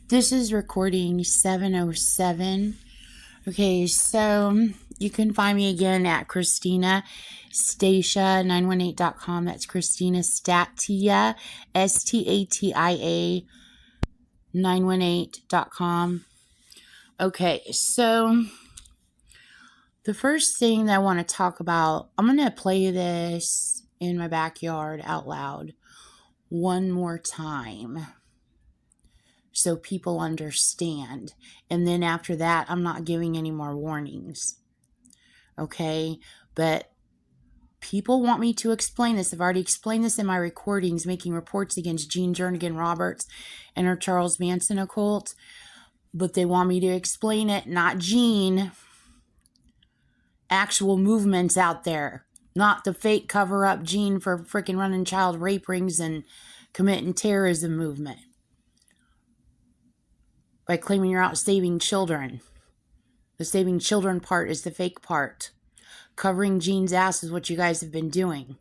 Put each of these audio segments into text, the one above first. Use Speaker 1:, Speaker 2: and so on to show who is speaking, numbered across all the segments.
Speaker 1: This is recording 707. Okay, so you can find me again at Christina Statia918.com. That's Christina Statia, Statia 918.com. Okay, so the first thing that I want to talk about, I'm going to play this in my backyard out loud one more time so people understand. And then after that, I'm not giving any more warnings. Okay? But people want me to explain this. I've already explained this in my recordings, making reports against Jean Jernigan Roberts and her Charles Manson occult. But they want me to explain it, not Jean. Actual movements out there. Not the fake cover-up Jean for freaking running child rape rings and committing terrorism movement. By claiming you're out saving children. The saving children part is the fake part. Covering Jean's ass is what you guys have been doing.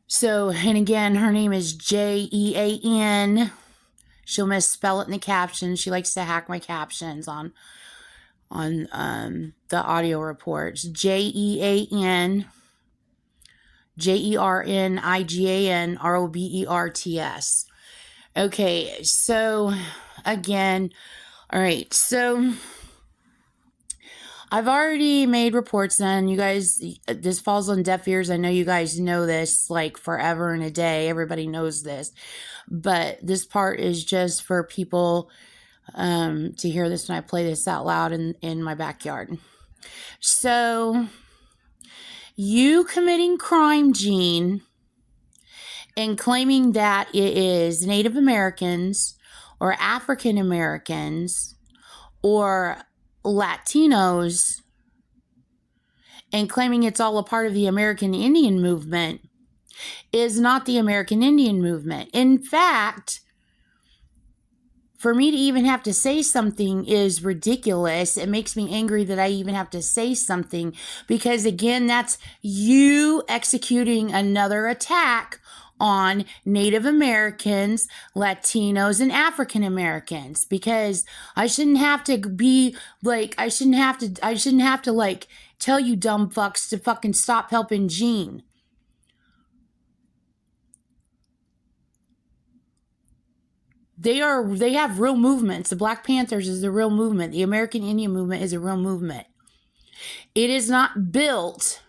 Speaker 1: So, and again, her name is Jean. She'll misspell it in the captions. She likes to hack my captions on the audio reports. Jean. Jernigan Roberts. Okay, so again, all right, so I've already made reports then. You guys, this falls on deaf ears. I know you guys know this like forever and a day. Everybody knows this. But this part is just for people to hear this when I play this out loud in my backyard. So, you committing crime, Jean, and claiming that it is Native Americans or African Americans or Latinos and claiming it's all a part of the American Indian movement is not the American Indian movement. In fact, for me to even have to say something is ridiculous. It makes me angry that I even have to say something because, again, that's you executing another attack on Native Americans, Latinos, and African Americans, because I shouldn't have to be like, I shouldn't have to like tell you dumb fucks to fucking stop helping Jean. They have real movements. The Black Panthers is a real movement. The American Indian movement is a real movement. It is not built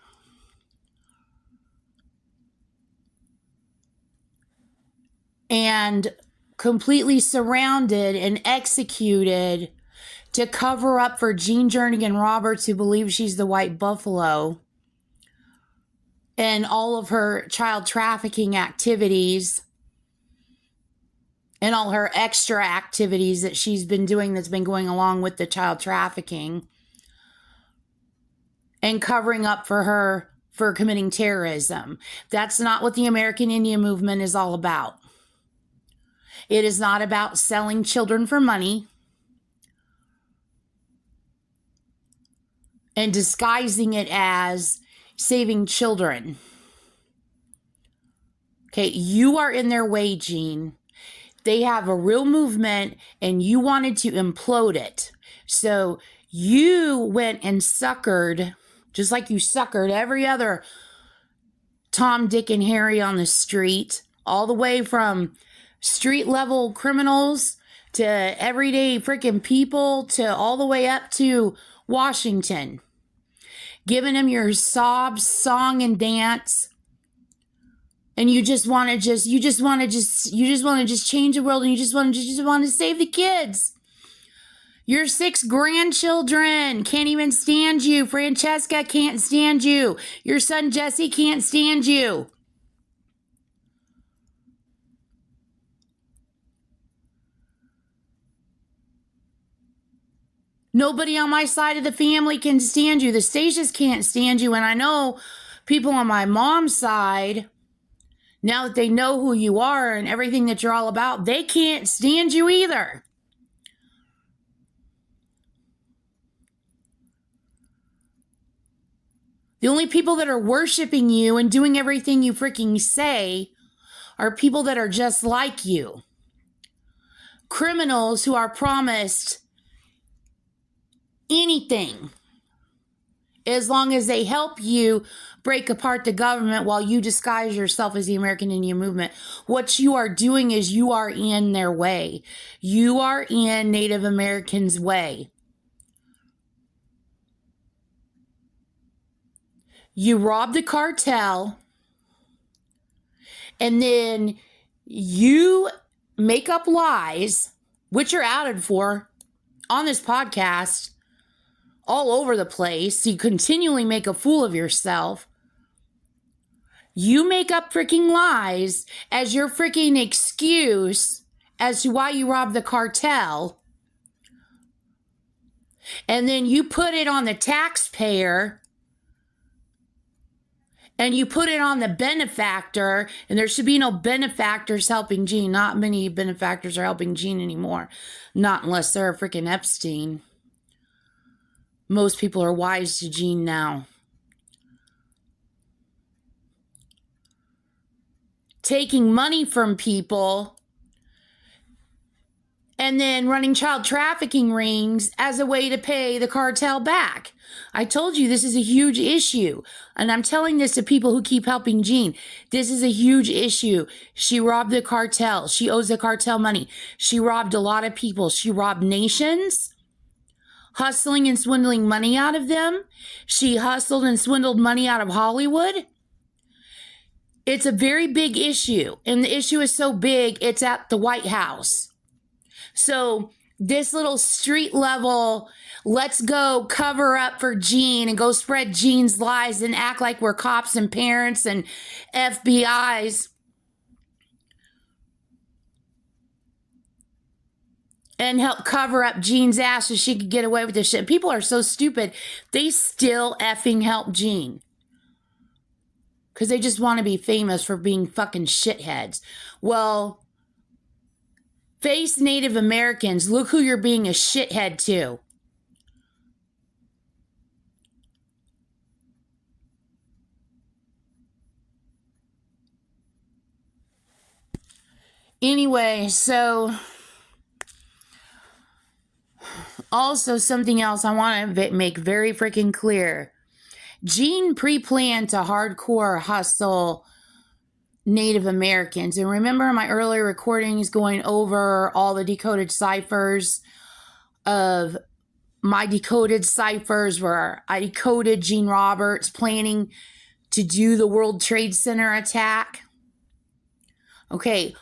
Speaker 1: and completely surrounded and executed to cover up for Jean Jernigan Roberts, who believes she's the white buffalo, and all of her child trafficking activities and all her extra activities that she's been doing that's been going along with the child trafficking and covering up for her for committing terrorism. That's not what the American Indian movement is all about. It is not about selling children for money and disguising it as saving children. Okay, you are in their way, Jean. They have a real movement and you wanted to implode it. So you went and suckered, just like you suckered every other Tom, Dick, and Harry on the street, all the way from street level criminals to everyday freaking people to all the way up to Washington, giving them your sobs, song, and dance. And you just want to just change the world, and you just want to save the kids. Your 6 grandchildren can't even stand you. Francesca can't stand you. Your son Jesse can't stand you. Nobody on my side of the family can stand you. The Stasias can't stand you. And I know people on my mom's side, now that they know who you are and everything that you're all about, they can't stand you either. The only people that are worshiping you and doing everything you freaking say are people that are just like you. criminals who are promised anything as long as they help you break apart the government while you disguise yourself as the American Indian movement. What you are doing is you are in their way. You are in Native Americans' way. You rob the cartel, and then you make up lies, which you're outed for on this podcast all over the place. You continually make a fool of yourself. You make up freaking lies as your freaking excuse as to why you robbed the cartel. And then you put it on the taxpayer. And you put it on the benefactor, and there should be no benefactors helping Gene. Not many benefactors are helping Gene anymore. Not unless they're a freaking Epstein. Most people are wise to Gene now. Taking money from people and then running child trafficking rings as a way to pay the cartel back. I told you this is a huge issue. And I'm telling this to people who keep helping Gene. This is a huge issue. She robbed the cartel. She owes the cartel money. She robbed a lot of people. She robbed nations, hustling and swindling money out of them. She hustled and swindled money out of Hollywood. It's a very big issue. And the issue is so big, it's at the White House. So this little street level, let's go cover up for Gene and go spread Gene's lies and act like we're cops and parents and FBIs. And help cover up Gene's ass so she could get away with this shit. People are so stupid. They still effing help Gene. Because they just want to be famous for being fucking shitheads. Well, face Native Americans. Look who you're being a shithead to. Anyway, so also something else I want to make very freaking clear. Gene pre-planned to hardcore hustle Native Americans. And remember my earlier recordings going over all the decoded ciphers of my decoded ciphers where I decoded Gene Roberts planning to do the World Trade Center attack. Okay,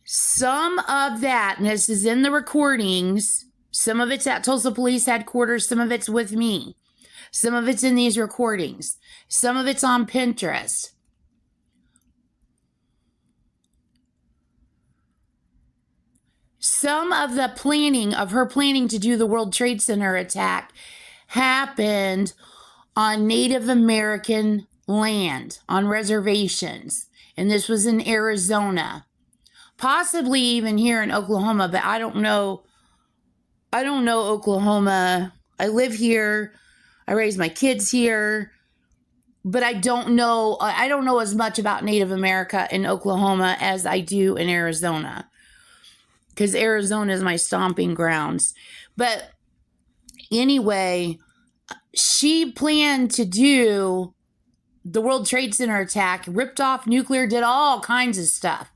Speaker 1: some of that, and this is in the recordings, some of it's at Tulsa Police Headquarters, some of it's with me. Some of it's in these recordings. Some of it's on Pinterest. Some of the planning of her planning to do the World Trade Center attack happened on Native American land, on reservations. And this was in Arizona. Possibly even here in Oklahoma, but I don't know. I don't know Oklahoma. I live here. I raise my kids here, but I don't know as much about Native America in Oklahoma as I do in Arizona, because Arizona is my stomping grounds. But anyway, she planned to do the World Trade Center attack, ripped off nuclear, did all kinds of stuff.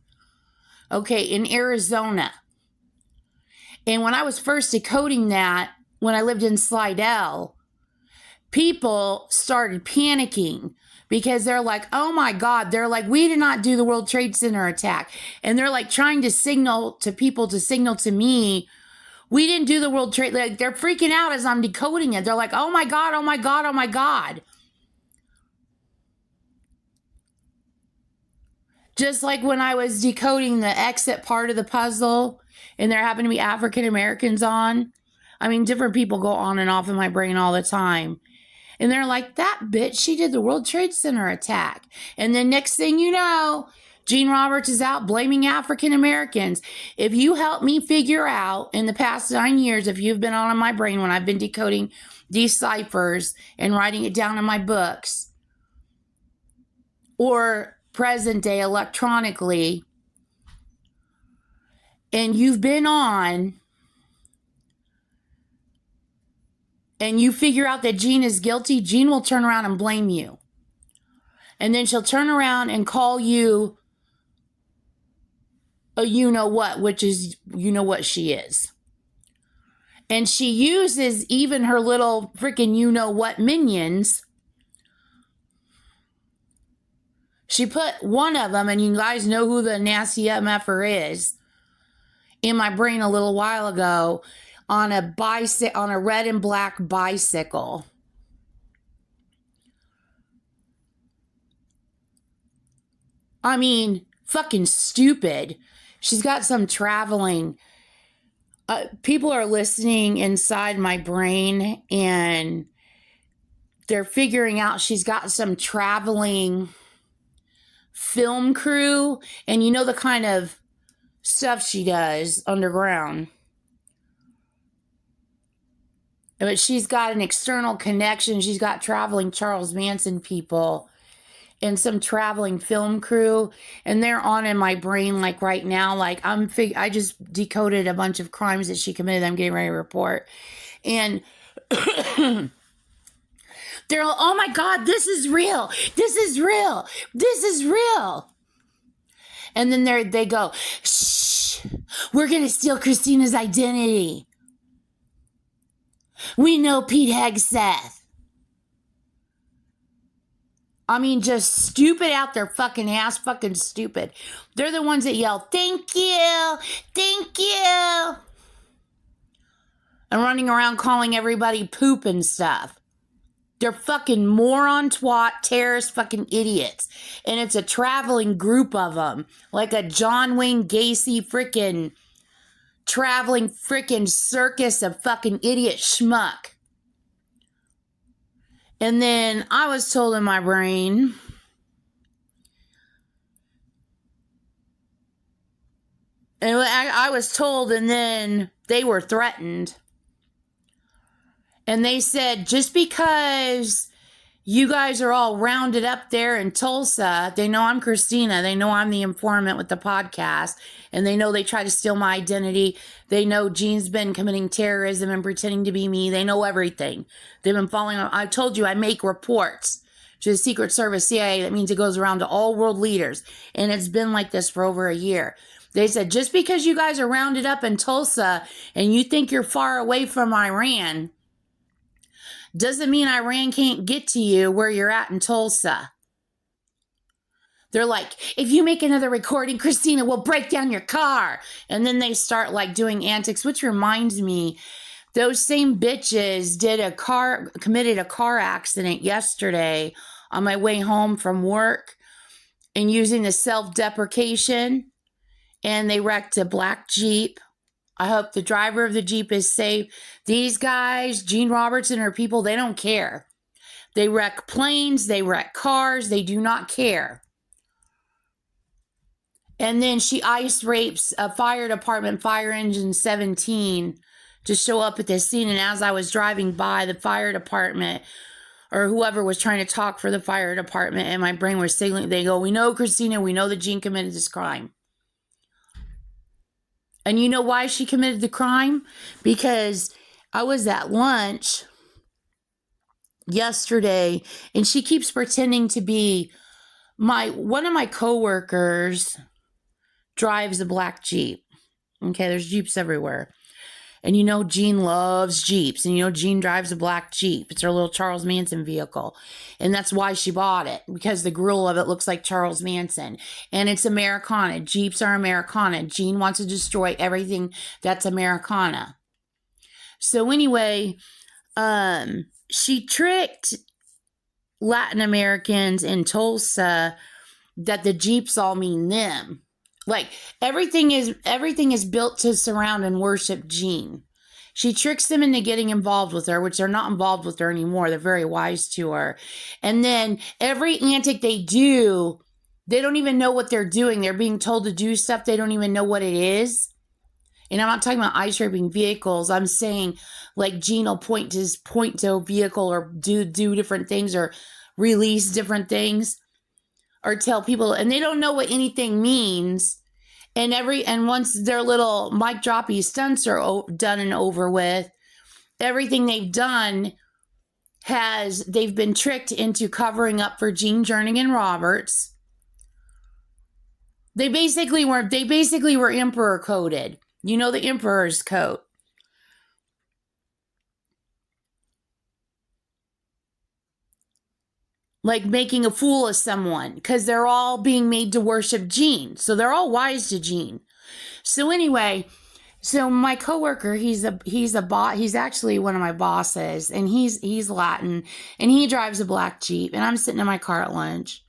Speaker 1: Okay, in Arizona. And when I was first decoding that, when I lived in Slidell, people started panicking because they're like, oh my God, they're like, we did not do the World Trade Center attack. And they're like trying to signal to people to signal to me, we didn't do the World Trade. Like they're freaking out as I'm decoding it. They're like, oh my God, oh my God, oh my God. Just like when I was decoding the exit part of the puzzle and there happened to be African Americans on. I mean, different people go on and off in my brain all the time. And they're like, that bitch, she did the World Trade Center attack. And then next thing you know, Gene Roberts is out blaming African Americans. If you help me figure out in the past 9 years, if you've been on in my brain when I've been decoding these ciphers and writing it down in my books, or present day electronically, and you've been on, and you figure out that Jean is guilty, Jean will turn around and blame you. And then she'll turn around and call you a you-know-what, which is you-know-what she is. And she uses even her little freaking you-know-what minions. She put one of them, and you guys know who the nasty MFer is, in my brain a little while ago, on a red and black bicycle. I mean, fucking stupid. She's got some traveling. People are listening inside my brain, and they're figuring out she's got some traveling film crew, and you know the kind of stuff she does underground. But she's got an external connection. She's got traveling Charles Manson people and some traveling film crew, and they're on in my brain like right now. Like I just decoded a bunch of crimes that she committed. I'm getting ready to report, and they're all, oh my God, this is real. This is real. This is real. And then they go, shh, we're gonna steal Christina's identity. We know Pete Hegseth. I mean, just stupid out their fucking ass, fucking stupid. They're the ones that yell, thank you, thank you. And running around calling everybody poop and stuff. They're fucking moron, twat, terrorist, fucking idiots. And it's a traveling group of them. Like a John Wayne Gacy freaking traveling freaking circus of fucking idiot schmuck. And then I was told in my brain, and I was told, and then they were threatened. And they said, just because you guys are all rounded up there in Tulsa, they know I'm Christina. They know I'm the informant with the podcast. And they know they try to steal my identity. They know Jean's been committing terrorism and pretending to be me. They know everything. They've been following. I told you I make reports to the Secret Service, CIA. That means it goes around to all world leaders. And it's been like this for over a year. They said, just because you guys are rounded up in Tulsa and you think you're far away from Iran, doesn't mean Iran can't get to you where you're at in Tulsa. They're like, if you make another recording, Christina will break down your car. And then they start like doing antics, which reminds me, those same bitches committed a car accident yesterday on my way home from work and using the self-deprecation. And they wrecked a black Jeep. I hope the driver of the Jeep is safe. These guys, Jean Robertson, are people, they don't care. They wreck planes, they wreck cars, they do not care. And then she ice rapes a fire department, fire engine 17, to show up at this scene. And as I was driving by the fire department, or whoever was trying to talk for the fire department, and my brain was signaling, they go, we know Christina, we know that Jean committed this crime. And you know why she committed the crime? Because I was at lunch yesterday, and she keeps pretending to be one of my coworkers drives a black Jeep. Okay, there's Jeeps everywhere. And you know Jean loves Jeeps. And you know Jean drives a black Jeep. It's her little Charles Manson vehicle. And that's why she bought it. Because the grill of it looks like Charles Manson. And it's Americana. Jeeps are Americana. Jean wants to destroy everything that's Americana. So anyway, she tricked Latin Americans in Tulsa that the Jeeps all mean them. Like, everything is built to surround and worship Jean. She tricks them into getting involved with her, which they're not involved with her anymore. They're very wise to her. And then every antic they do, they don't even know what they're doing. They're being told to do stuff. They don't even know what it is. And I'm not talking about ice raping vehicles. I'm saying, like, Jean will point to a vehicle or do different things or release different things. Or tell people, and they don't know what anything means. And once their little mic droppy stunts are done and over with, everything they've done they've been tricked into covering up for Gene Jernigan Roberts. They basically were emperor coded. You know, the emperor's coat. Like making a fool of someone, because they're all being made to worship Gene. So they're all wise to Gene. So anyway, so my coworker, he's actually one of my bosses, and he's Latin, and he drives a black Jeep, and I'm sitting in my car at lunch,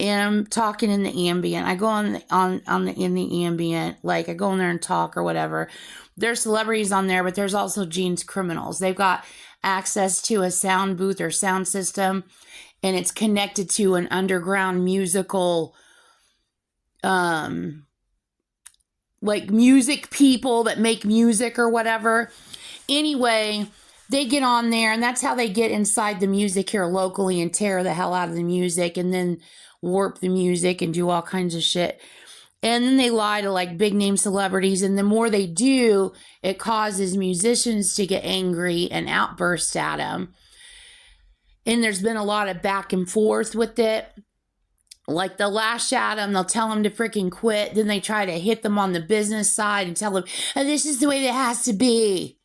Speaker 1: and I'm talking in the ambient. I go in the ambient, like I go in there and talk or whatever. There's celebrities on there, but there's also Gene's criminals. They've got access to a sound booth or sound system, and it's connected to an underground musical, like music people that make music or whatever. Anyway, they get on there, and that's how they get inside the music here locally and tear the hell out of the music and then warp the music and do all kinds of shit. And then they lie to like big name celebrities, and the more they do, it causes musicians to get angry and outburst at them. And there's been a lot of back and forth with it. Like they'll lash at them, they'll tell them to freaking quit. Then they try to hit them on the business side and tell them, oh, this is the way it has to be.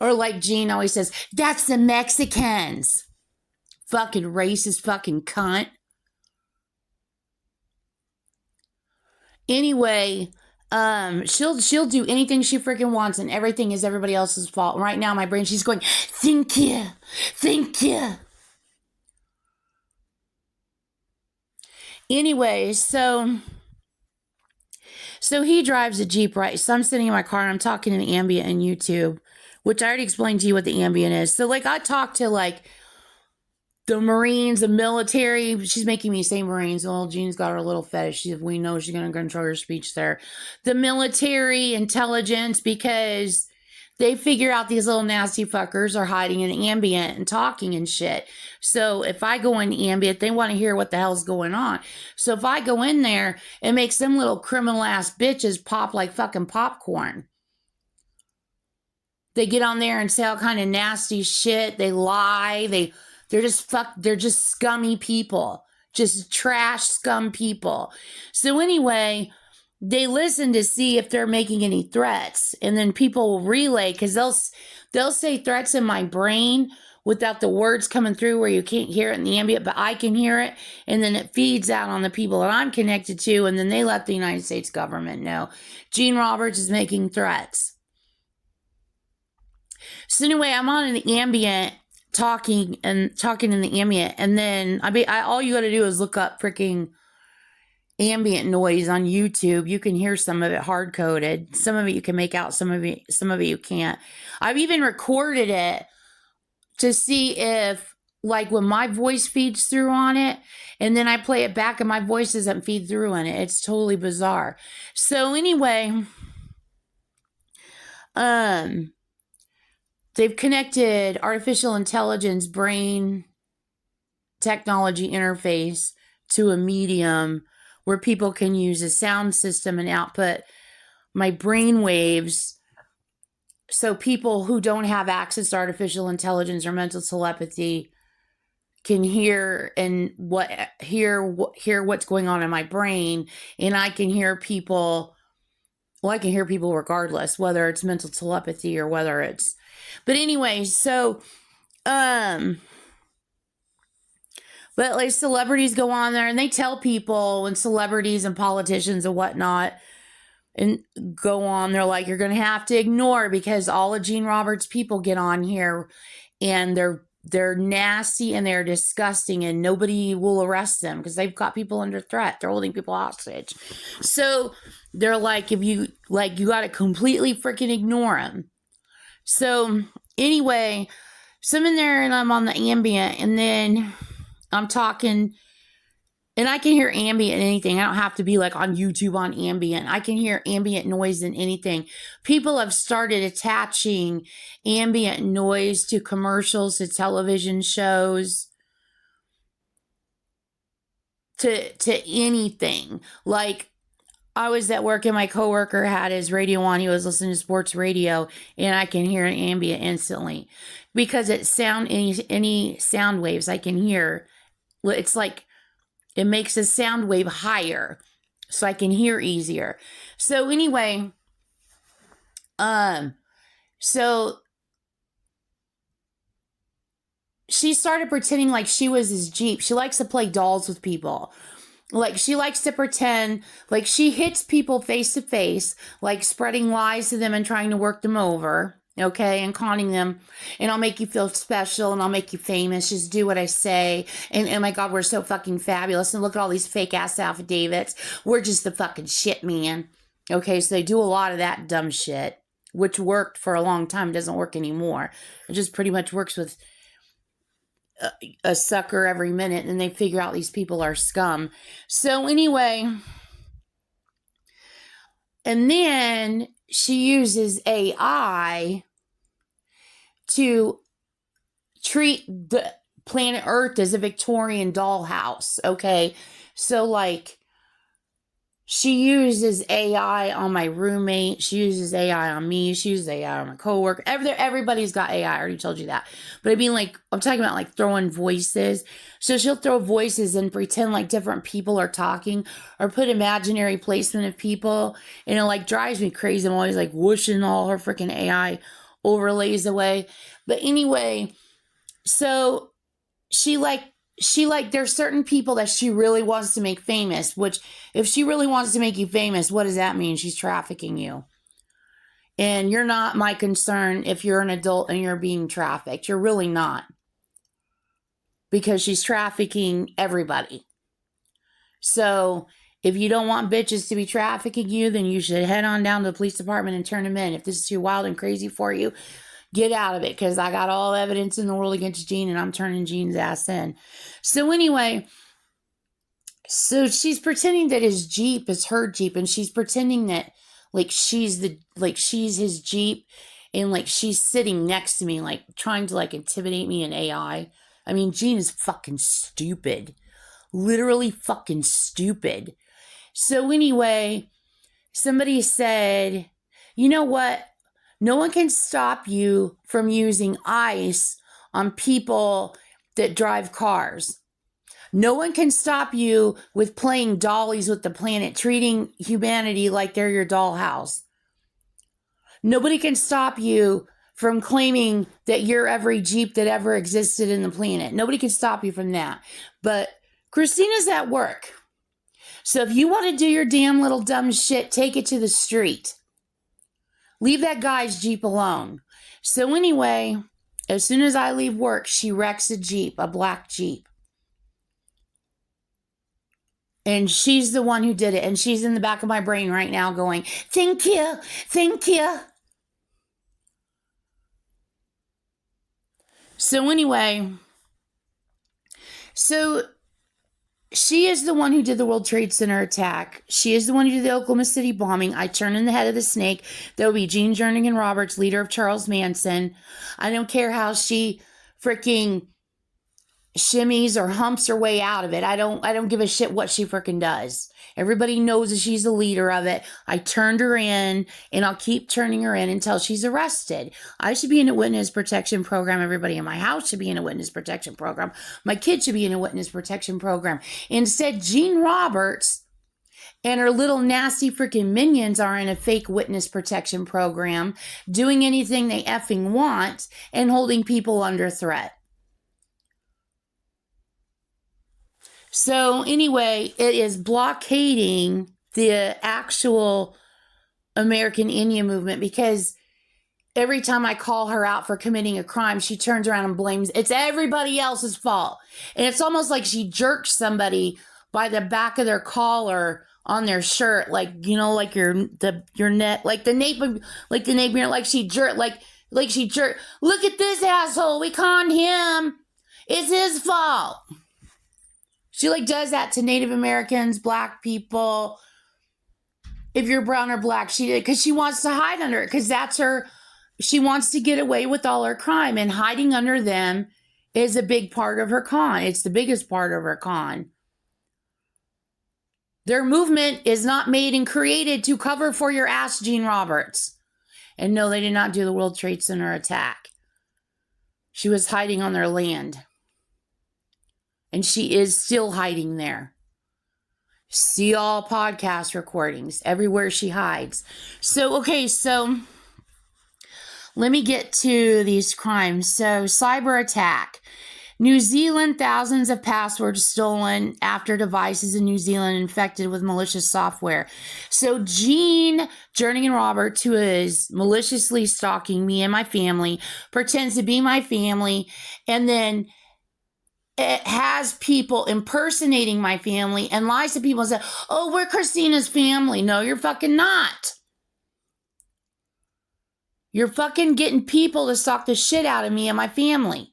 Speaker 1: Or like Gene always says, that's the Mexicans. Fucking racist fucking cunt. Anyway, she'll do anything she freaking wants, and everything is everybody else's fault. Right now, my brain, she's going, thank you. Anyway, so he drives a Jeep, right? So I'm sitting in my car and I'm talking in the ambient and YouTube, which I already explained to you what the ambient is. So like I talk to like the Marines, the military. She's making me say Marines. Well, Jean's got her little fetish. We know she's going to control her speech there. The military intelligence, because they figure out these little nasty fuckers are hiding in ambient and talking and shit. So if I go in ambient, they want to hear what the hell's going on. So if I go in there, it makes them little criminal ass bitches pop like fucking popcorn. They get on there and say all kind of nasty shit. They lie. They're just scummy people. Just trash scum people. So anyway, they listen to see if they're making any threats, and then people will relay, because they'll say threats in my brain without the words coming through where you can't hear it in the ambient, but I can hear it, and then it feeds out on the people that I'm connected to, and then they let the United States government know Gene Roberts is making threats. So anyway, I'm on in the ambient talking in the ambient, and then all you got to do is look up freaking ambient noise on YouTube. You can hear some of it hard coded. Some of it you can make out. Some of it you can't. I've even recorded it to see if, like, when my voice feeds through on it, and then I play it back and my voice doesn't feed through on it. It's totally bizarre. So anyway, they've connected artificial intelligence brain technology interface to a medium where people can use a sound system and output my brain waves, so people who don't have access to artificial intelligence or mental telepathy can hear what's going on in my brain, and I can hear people. Well, I can hear people regardless, whether it's mental telepathy or whether it's. But anyway, so but like celebrities go on there and they tell people, when celebrities and politicians and whatnot and go on, they're like, you're going to have to ignore, because all of Gene Roberts' people get on here and they're nasty and they're disgusting, and nobody will arrest them because they've got people under threat. They're holding people hostage. So they're like, you got to completely freaking ignore them. So anyway, so I'm in there and I'm on the ambient, and then I'm talking, and I can hear ambient and anything. I don't have to be like on YouTube on ambient. I can hear ambient noise and anything. People have started attaching ambient noise to commercials, to television shows, to anything. Like, I was at work and my coworker had his radio on. He was listening to sports radio, and I can hear an ambient instantly because it's any sound waves I can hear. It's like it makes the sound wave higher, so I can hear easier. So anyway, so she started pretending like she was his Jeep. She likes to play dolls with people. Like, she likes to pretend like she hits people face to face, like spreading lies to them and trying to work them over, okay, and conning them. And I'll make you feel special and I'll make you famous. Just do what I say. And oh my God, we're so fucking fabulous. And look at all these fake ass affidavits. We're just the fucking shit, man. Okay, so they do a lot of that dumb shit, which worked for a long time. It doesn't work anymore. It just pretty much works with a sucker every minute, and they figure out these people are scum. So anyway, and then she uses AI to treat the planet Earth as a Victorian dollhouse, okay? So like, she uses AI on my roommate. She uses AI on me. She uses AI on my coworker. Everybody's got AI. I already told you that. But I mean, like, I'm talking about like throwing voices. So she'll throw voices and pretend like different people are talking, or put imaginary placement of people. And it like drives me crazy. I'm always like whooshing all her freaking AI overlays away. But anyway, so she there's certain people that she really wants to make famous, which if she really wants to make you famous, what does that mean? She's trafficking you. And you're not my concern if you're an adult and you're being trafficked. You're really not. Because she's trafficking everybody. So if you don't want bitches to be trafficking you, then you should head on down to the police department and turn them in. If this is too wild and crazy for you, get out of it, because I got all evidence in the world against Gene, and I'm turning Gene's ass in. So anyway, so she's pretending that his Jeep is her Jeep, and she's pretending that like she's his Jeep, and like she's sitting next to me, like trying to like intimidate me in AI. I mean, Gene is fucking stupid. Literally fucking stupid. So anyway, somebody said, you know what? No one can stop you from using ICE on people that drive cars. No one can stop you with playing dollies with the planet, treating humanity like they're your dollhouse. Nobody can stop you from claiming that you're every Jeep that ever existed in the planet. Nobody can stop you from that. But Christina's at work. So if you want to do your damn little dumb shit, take it to the street. Leave that guy's Jeep alone. So anyway, as soon as I leave work, she wrecks a Jeep, a black Jeep. And she's the one who did it. And she's in the back of my brain right now going, thank you, thank you. So anyway, so she is the one who did the World Trade Center attack. She is the one who did the Oklahoma City bombing. I turn in the head of the snake. There will be Gene Jernigan Roberts, leader of Charles Manson. I don't care how she freaking shimmies or humps her way out of it. I don't give a shit what she freaking does. Everybody knows that she's the leader of it. I turned her in, and I'll keep turning her in until she's arrested. I should be in a witness protection program. Everybody in my house should be in a witness protection program. My kids should be in a witness protection program. Instead, Gene Roberts and her little nasty freaking minions are in a fake witness protection program, doing anything they effing want and holding people under threat. So anyway, it is blockading the actual American Indian movement, because every time I call her out for committing a crime, she turns around and blames it's everybody else's fault. And it's almost like she jerks somebody by the back of their collar on their shirt, like, you know, like your neck, like the nape, like she jerked, like she jerked. Look at this asshole. We conned him. It's his fault. She like does that to Native Americans, black people. If you're brown or black, because she wants to hide under it, because that's her. She wants to get away with all her crime, and hiding under them is a big part of her con. It's the biggest part of her con. Their movement is not made and created to cover for your ass, Gene Roberts. And no, they did not do the World Trade Center attack. She was hiding on their land. And she is still hiding there. See all podcast recordings everywhere she hides. So, okay, so let me get to these crimes. So, cyber attack. New Zealand, thousands of passwords stolen after devices in New Zealand infected with malicious software. So Gene Jernigan Roberts, who is maliciously stalking me and my family, pretends to be my family, and then it has people impersonating my family and lies to people and says, oh, we're Christina's family. No, you're fucking not. You're fucking getting people to stalk the shit out of me and my family.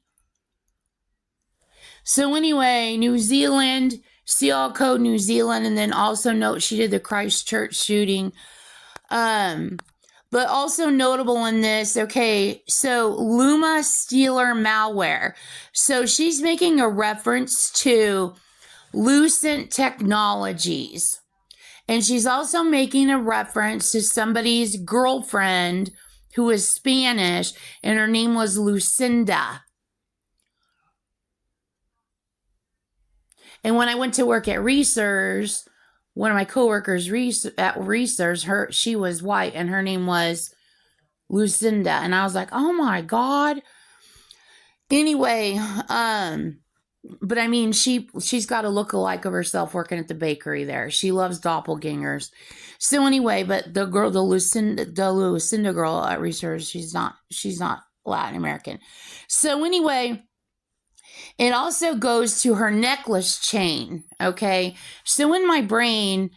Speaker 1: So anyway, New Zealand, see all code New Zealand, and then also note she did the Christchurch shooting. But also notable in this, okay, so Luma Stealer malware. So she's making a reference to Lucent Technologies. And she's also making a reference to somebody's girlfriend who is Spanish, and her name was Lucinda. And when I went to work at Reesers, one of my coworkers at Reesers, she was white, and her name was Lucinda. And I was like, oh my God. Anyway, but I mean, she's got a look-alike of herself working at the bakery there. She loves doppelgangers. So anyway, but the Lucinda girl at Reesers, she's not Latin American. So anyway, it also goes to her necklace chain, okay? So in my brain,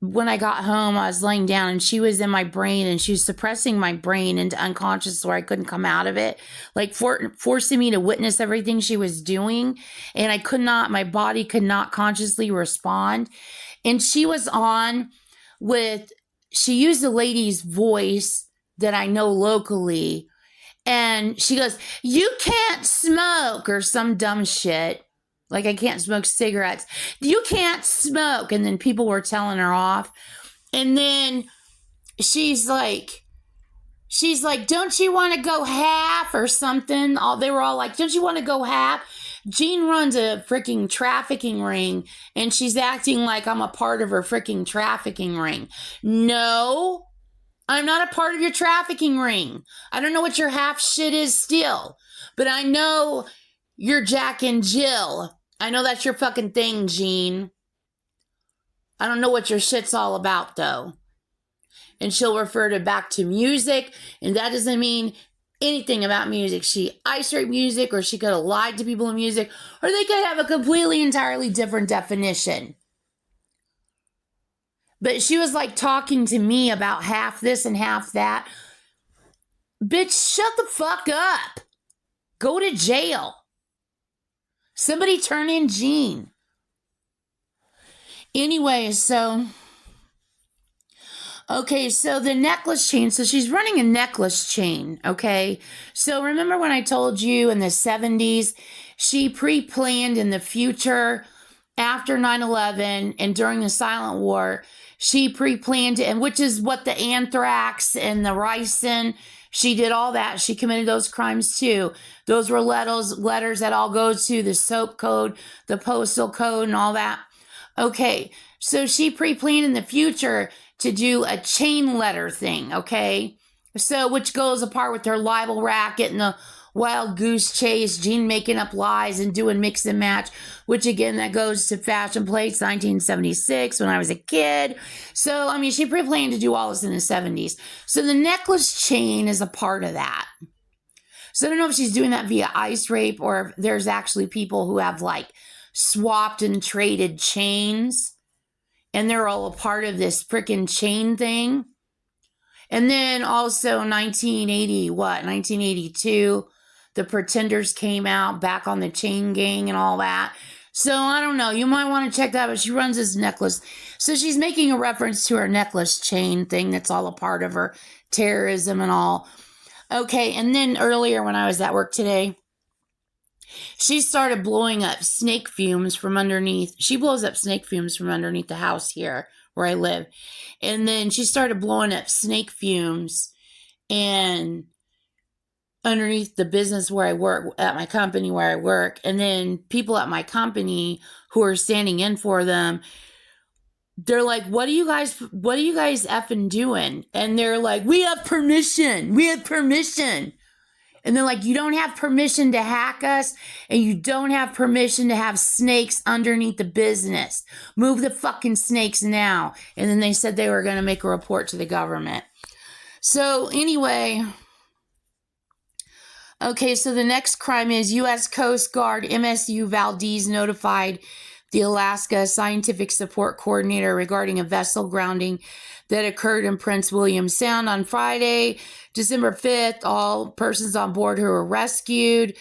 Speaker 1: when I got home, I was laying down and she was in my brain and she was suppressing my brain into unconscious where I couldn't come out of it, like forcing me to witness everything she was doing. And my body could not consciously respond. And she was on she used a lady's voice that I know locally. And she goes, you can't smoke, or some dumb shit. Like, I can't smoke cigarettes. You can't smoke. And then people were telling her off. And then she's like, don't you want to go half or something? They were all like, don't you want to go half? Jean runs a freaking trafficking ring, and she's acting like I'm a part of her freaking trafficking ring. No. I'm not a part of your trafficking ring. I don't know what your half shit is still, but I know you're Jack and Jill. I know that's your fucking thing, Jean. I don't know what your shit's all about, though. And she'll refer back to music, and that doesn't mean anything about music. She ice raped music, or she could have lied to people in music, or they could have a completely, entirely different definition. But she was like talking to me about half this and half that. Bitch, shut the fuck up. Go to jail. Somebody turn in Jean. Anyway, so the necklace chain. So she's running a necklace chain, okay? So remember when I told you in the 70s, she pre-planned in the future after 9/11 and during the Silent War, she pre-planned it, and which is what the anthrax and the ricin, she did all that. She committed those crimes too. Those were letters that all go to the soap code, the postal code, and all that. Okay, so she pre-planned in the future to do a chain letter thing, okay? So, which goes apart with her libel racket and the wild goose chase, Jean making up lies and doing mix and match, which again, that goes to Fashion Plates 1976 when I was a kid. So, I mean, she pre-planned to do all this in the 70s. So the necklace chain is a part of that. So I don't know if she's doing that via ice rape or if there's actually people who have like swapped and traded chains and they're all a part of this freaking chain thing. And then also 1982, the Pretenders came out back on the Chain Gang and all that. So I don't know. You might want to check that, but she runs this necklace. So she's making a reference to her necklace chain thing that's all a part of her terrorism and all. Okay, and then earlier when I was at work today, She started blowing up snake fumes from underneath. She blows up snake fumes from underneath the house here where I live. And then she started blowing up snake fumes and underneath the business where I work, at my company where I work. And then people at my company who are standing in for them, they're like, what are you guys effing doing? And they're like, we have permission. We have permission. And they're like, you don't have permission to hack us, and you don't have permission to have snakes underneath the business. Move the fucking snakes now. And then they said they were going to make a report to the government. So anyway, okay, so the next crime is U.S. Coast Guard MSU Valdez notified the Alaska Scientific Support Coordinator regarding a vessel grounding that occurred in Prince William Sound on Friday, December 5th. All persons on board who were rescued.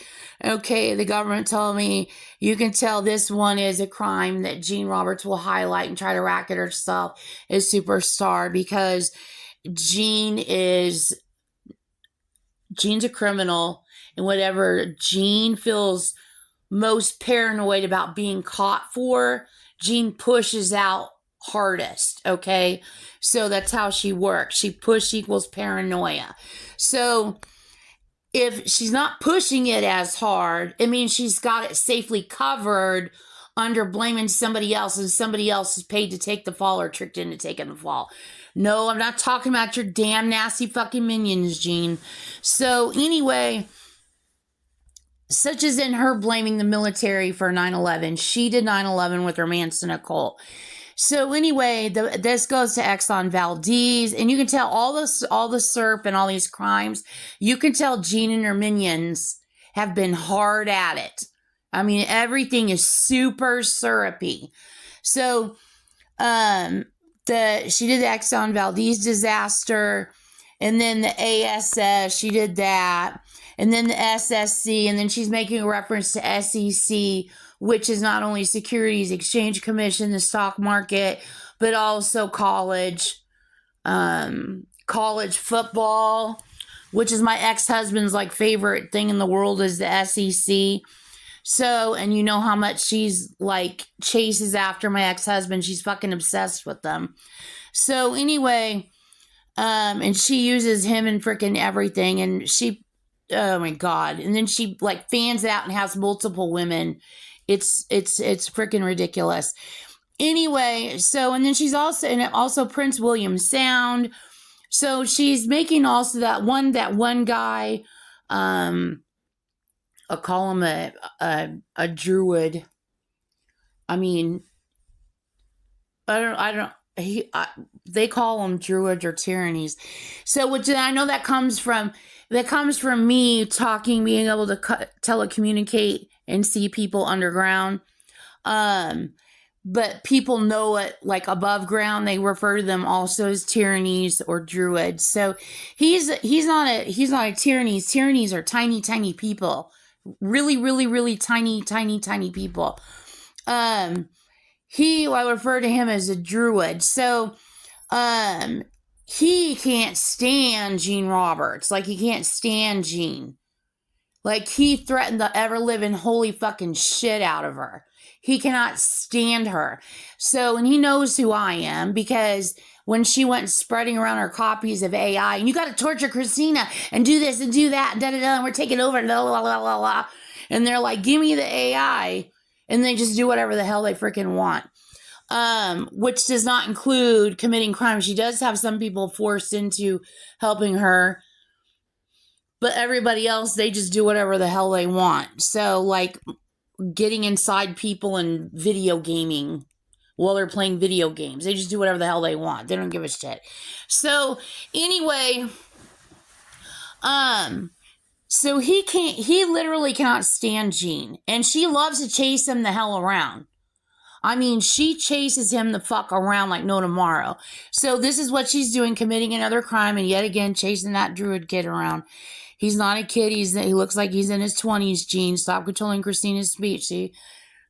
Speaker 1: Okay, the government told me you can tell this one is a crime that Gene Roberts will highlight and try to racket herself as superstar, because Gene's a criminal, and whatever Gene feels most paranoid about being caught for, Gene pushes out hardest, okay? So that's how she works. She push equals paranoia. So if she's not pushing it as hard, it means she's got it safely covered under blaming somebody else, and somebody else is paid to take the fall or tricked into taking the fall. No, I'm not talking about your damn nasty fucking minions, Gene. So anyway, such as in her blaming the military for 9/11. She did 9/11 with her Manson occult. So anyway, this goes to Exxon Valdez, and you can tell all the SERP and all these crimes, you can tell Gene and her minions have been hard at it. I mean, everything is super syrupy. So she did the Exxon Valdez disaster, and then the ASS, she did that, and then the SSC, and then she's making a reference to SEC, which is not only Securities Exchange Commission, the stock market, but also college football, which is my ex-husband's like favorite thing in the world is the SEC. So, and you know how much she's like chases after my ex-husband. She's fucking obsessed with them. So anyway, and she uses him in freaking everything, and she, oh my God. And then she like fans out and has multiple women. It's freaking ridiculous. Anyway, so, and then she's also Prince William Sound. So she's making also that one guy, I'll call him a druid. I mean, they call them druids or tyrannies. So, which I know that comes from me talking, being able to telecommunicate and see people underground. But people know it like above ground. They refer to them also as tyrannies or druids. So he's not a tyrannies. Tyrannies are tiny, tiny people. Really, really, really tiny, tiny, tiny people. I refer to him as a druid. So, he can't stand Gene Roberts. Like, he can't stand Gene. Like, he threatened the ever-living holy fucking shit out of her. He cannot stand her. So, and he knows who I am, because when she went spreading around her copies of AI, and you got to torture Christina and do this and do that, and da-da-da, and we're taking over, and blah, blah, blah, blah, blah. And they're like, give me the AI, and they just do whatever the hell they freaking want. Which does not include committing crime. She does have some people forced into helping her, but everybody else, they just do whatever the hell they want. So, like, getting inside people and video gaming while they're playing video games. They just do whatever the hell they want. They don't give a shit. So, anyway, so he literally cannot stand Gene. And she loves to chase him the hell around. I mean, she chases him the fuck around like no tomorrow. So this is what she's doing, committing another crime, and yet again chasing that druid kid around. He's not a kid. He looks like he's in his 20s, Gene. Stop controlling Christina's speech. See?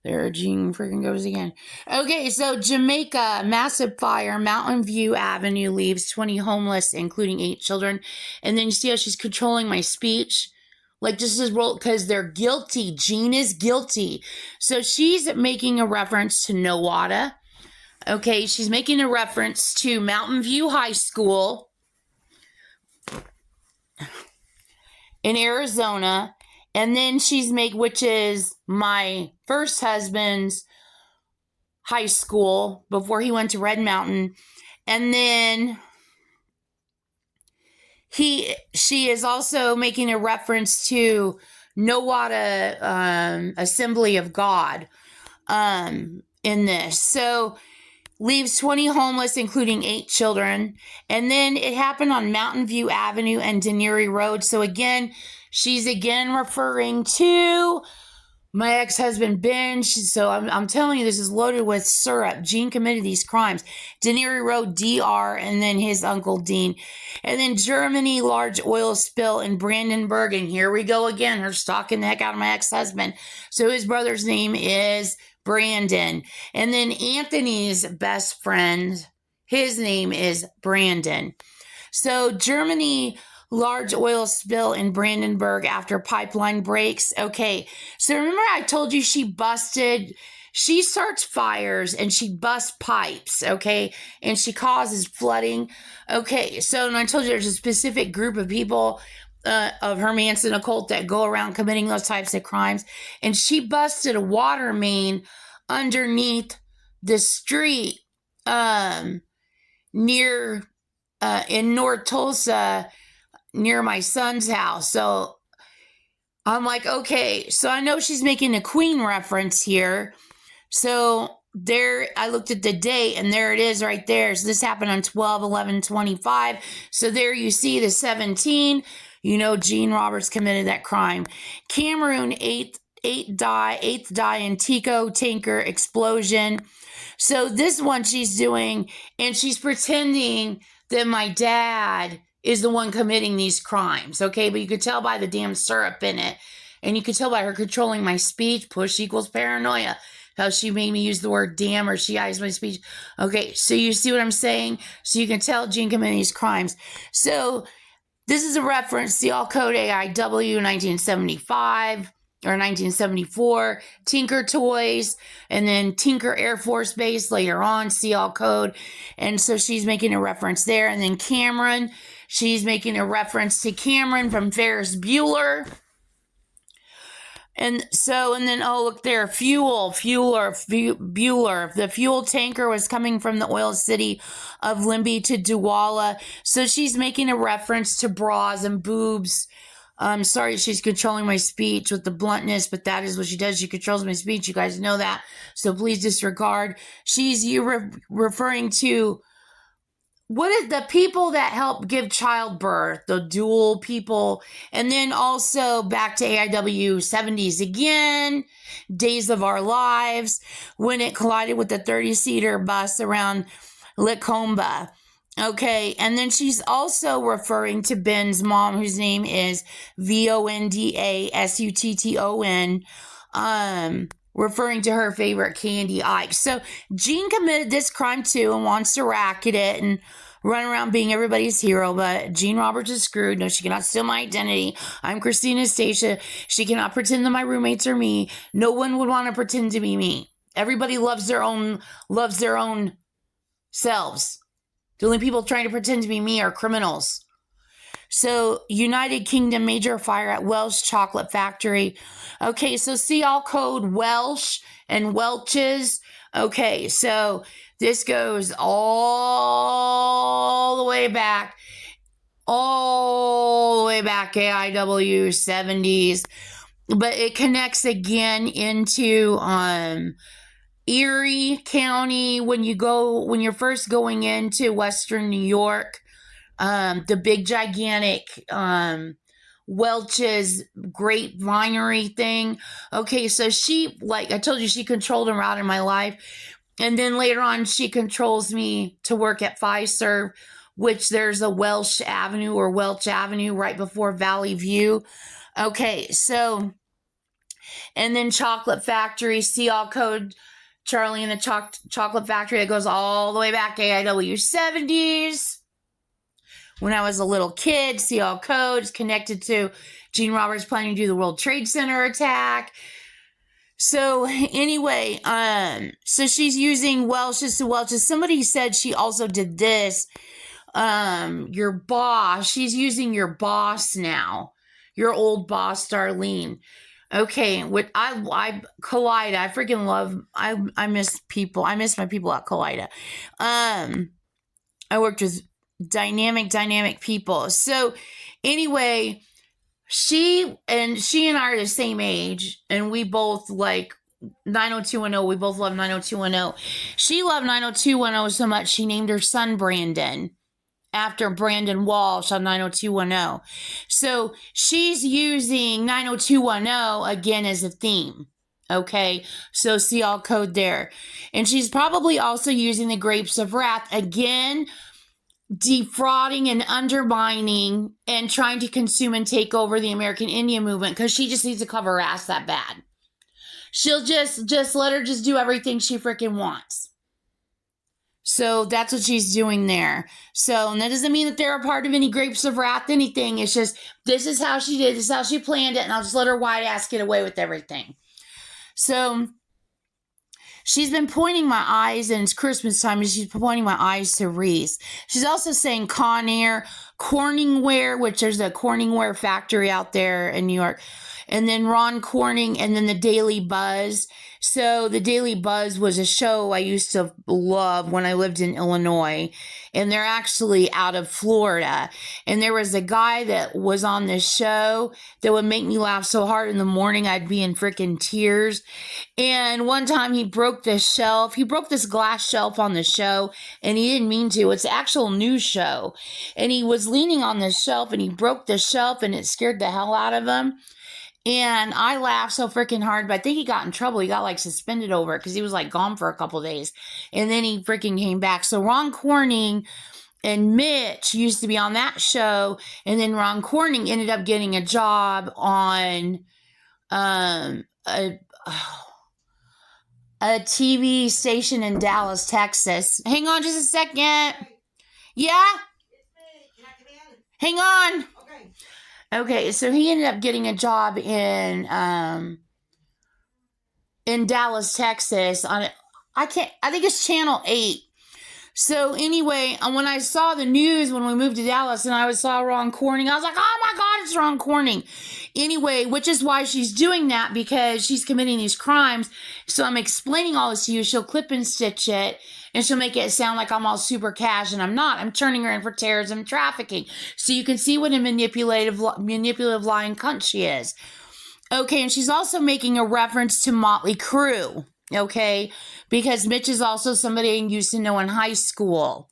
Speaker 1: There Gene freaking goes again. Okay, so Jamaica, massive fire. Mountain View Avenue leaves 20 homeless, including 8 children. And then you see how she's controlling my speech? Like, just as roll, because they're guilty. Jean is guilty. So she's making a reference to Nowata. Okay, she's making a reference to Mountain View High School in Arizona. And then which is my first husband's high school before he went to Red Mountain. And then she is also making a reference to Nowata Assembly of God in this. So leaves 20 homeless, including 8 children. And then it happened on Mountain View Avenue and Dennery Road. So again, she's referring to my ex-husband, Ben. So I'm telling you, this is loaded with syrup. Jean committed these crimes. Dennery Road, DR, and then his uncle, Dean. And then Germany, large oil spill in Brandenburg. And here we go again. Her stalking the heck out of my ex-husband. So his brother's name is Brandon. And then Anthony's best friend, his name is Brandon. So Germany, large oil spill in Brandenburg after pipeline breaks. Okay, so remember I told you she starts fires and she busts pipes, okay? And she causes flooding. Okay, so and I told you there's a specific group of people of her Manson occult that go around committing those types of crimes. And she busted a water main underneath the street near in North Tulsa, near my son's house. So I'm like, okay, so I know she's making a Queen reference here. So there, I looked at the date and there it is right there. So this happened on 12/11/25. So there you see the 17, you know, Jean Roberts committed that crime. Cameroon, eighth die in Tico tanker explosion. So this one she's doing, and she's pretending that my dad is the one committing these crimes, okay? But you could tell by the damn syrup in it. And you could tell by her controlling my speech. Push equals paranoia. How she made me use the word damn, or she eyes my speech. Okay, so you see what I'm saying? So you can tell Jean committing these crimes. So this is a reference, Seal Code AIW 1975 or 1974, Tinker Toys, and then Tinker Air Force Base later on, Seal Code. And so she's making a reference there. And then Cameron, she's making a reference to Cameron from Ferris Bueller. And so, and then, oh, look there, Bueller. The fuel tanker was coming from the oil city of Limby to Douala. So she's making a reference to bras and boobs. I'm sorry, she's controlling my speech with the bluntness, but that is what she does. She controls my speech. You guys know that. So please disregard. She's referring to what is the people that help give childbirth, the dual people, and then also back to AIW 70s again, Days of Our Lives, when it collided with the 30-seater bus around Lacombe. Okay, and then she's also referring to Ben's mom, whose name is VONDA SUTTON, referring to her favorite Candy Ike. So Jean committed this crime too and wants to racket it and run around being everybody's hero, but Jean Roberts is screwed. No, she cannot steal my identity. I'm Christina Stacia. She cannot pretend that my roommates are me. No one would want to pretend to be me. Everybody loves their own selves. The only people trying to pretend to be me are criminals. So, United Kingdom major fire at Welsh Chocolate Factory. Okay, so see all code Welsh and Welch's. Okay, so this goes all the way back, AIW 70s. But it connects again into Erie County when you're first going into Western New York, the big gigantic Welch's great winery thing. Okay, so she, like I told you, she controlled and routed my life. And then later on, she controls me to work at Fiserv, which there's a Welch Avenue right before Valley View. Okay, so, and then Chocolate Factory, see all code Charlie and the Chocolate Factory that goes all the way back to AIW 70s, when I was a little kid. CL Codes connected to Gene Roberts planning to do the World Trade Center attack. So anyway, so she's using Welch's to Welch's. Somebody said she also did this. Your boss. She's using your boss now. Your old boss, Darlene. Okay, what I Colida. I freaking love. I miss people. I miss my people at Colida. I worked with dynamic people. So anyway, she and I are the same age, and we both like 90210. We both love 90210. She loved 90210 so much she named her son Brandon after Brandon Walsh on 90210. So she's using 90210 again as a theme. Okay, so CL Code there. And she's probably also using the Grapes of Wrath again, defrauding and undermining and trying to consume and take over the American Indian movement because she just needs to cover her ass that bad. She'll just let her just do everything she freaking wants. So that's what she's doing there. So, and that doesn't mean that they're a part of any Grapes of Wrath, anything. It's just, this is how she did, this is how she planned it, and I'll just let her white ass get away with everything. So, she's been pointing my eyes, and it's Christmas time, and she's pointing my eyes to Reese. She's also saying Conair, Corningware, which there's a Corningware factory out there in New York, and then Ron Corning, and then the Daily Buzz. So the Daily Buzz was a show I used to love when I lived in Illinois, and they're actually out of Florida. And there was a guy that was on this show that would make me laugh so hard in the morning I'd be in freaking tears. And one time he broke this shelf. He broke this glass shelf on the show, and he didn't mean to. It's an actual news show. And he was leaning on this shelf, and he broke the shelf, and it scared the hell out of him. And I laughed so freaking hard, but I think he got in trouble. He got like suspended over it because he was like gone for a couple days. And then he freaking came back. So Ron Corning and Mitch used to be on that show. And then Ron Corning ended up getting a job on a TV station in Dallas, Texas. Hang on just a second. Yeah? Hang on. Okay, so he ended up getting a job in Dallas, Texas on I think it's Channel 8. So anyway, when I saw the news when we moved to Dallas and I saw Ron Corning, I was like, oh my God, it's Ron Corning. Anyway, which is why she's doing that, because she's committing these crimes. So I'm explaining all this to you. She'll clip and stitch it, and she'll make it sound like I'm all super cash, and I'm not. I'm turning her in for terrorism and trafficking. So you can see what a manipulative lying cunt she is. Okay, and she's also making a reference to Motley Crue. Okay, because Mitch is also somebody I used to know in high school.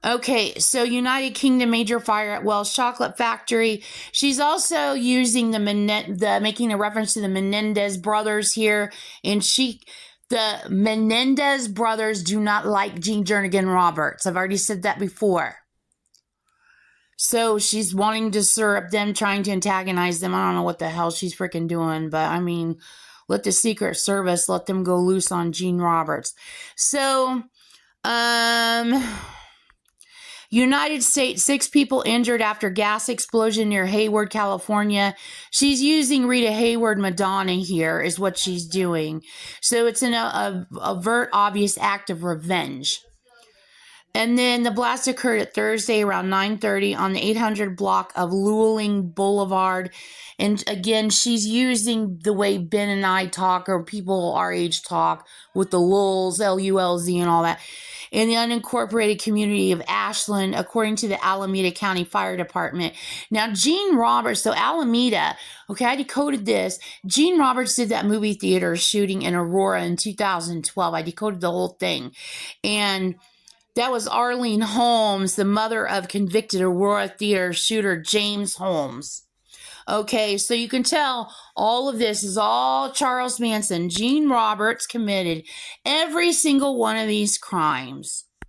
Speaker 1: Okay, so United Kingdom major fire at Wells Chocolate Factory. She's also using making a reference to the Menendez brothers here, and the Menendez brothers do not like Gene Jernigan Roberts. I've already said that before. So she's wanting to stir up them, trying to antagonize them. I don't know what the hell she's freaking doing, but I mean, let the Secret Service let them go loose on Gene Roberts. So, United States, 6 people injured after gas explosion near Hayward, California. She's using Rita Hayward Madonna here is what she's doing. So it's an overt, obvious act of revenge. And then the blast occurred at Thursday around 9:30 on the 800 block of Luling Boulevard. And again, she's using the way Ben and I talk, or people our age talk, with the lulz, L-U-L-Z and all that, in the unincorporated community of Ashland, according to the Alameda County Fire Department. Now, Gene Roberts, so Alameda, okay, I decoded this. Gene Roberts did that movie theater shooting in Aurora in 2012. I decoded the whole thing. And that was Arlene Holmes, the mother of convicted Aurora Theater shooter James Holmes. Okay, so you can tell all of this is all Charles Manson. Gene Roberts committed every single one of these crimes.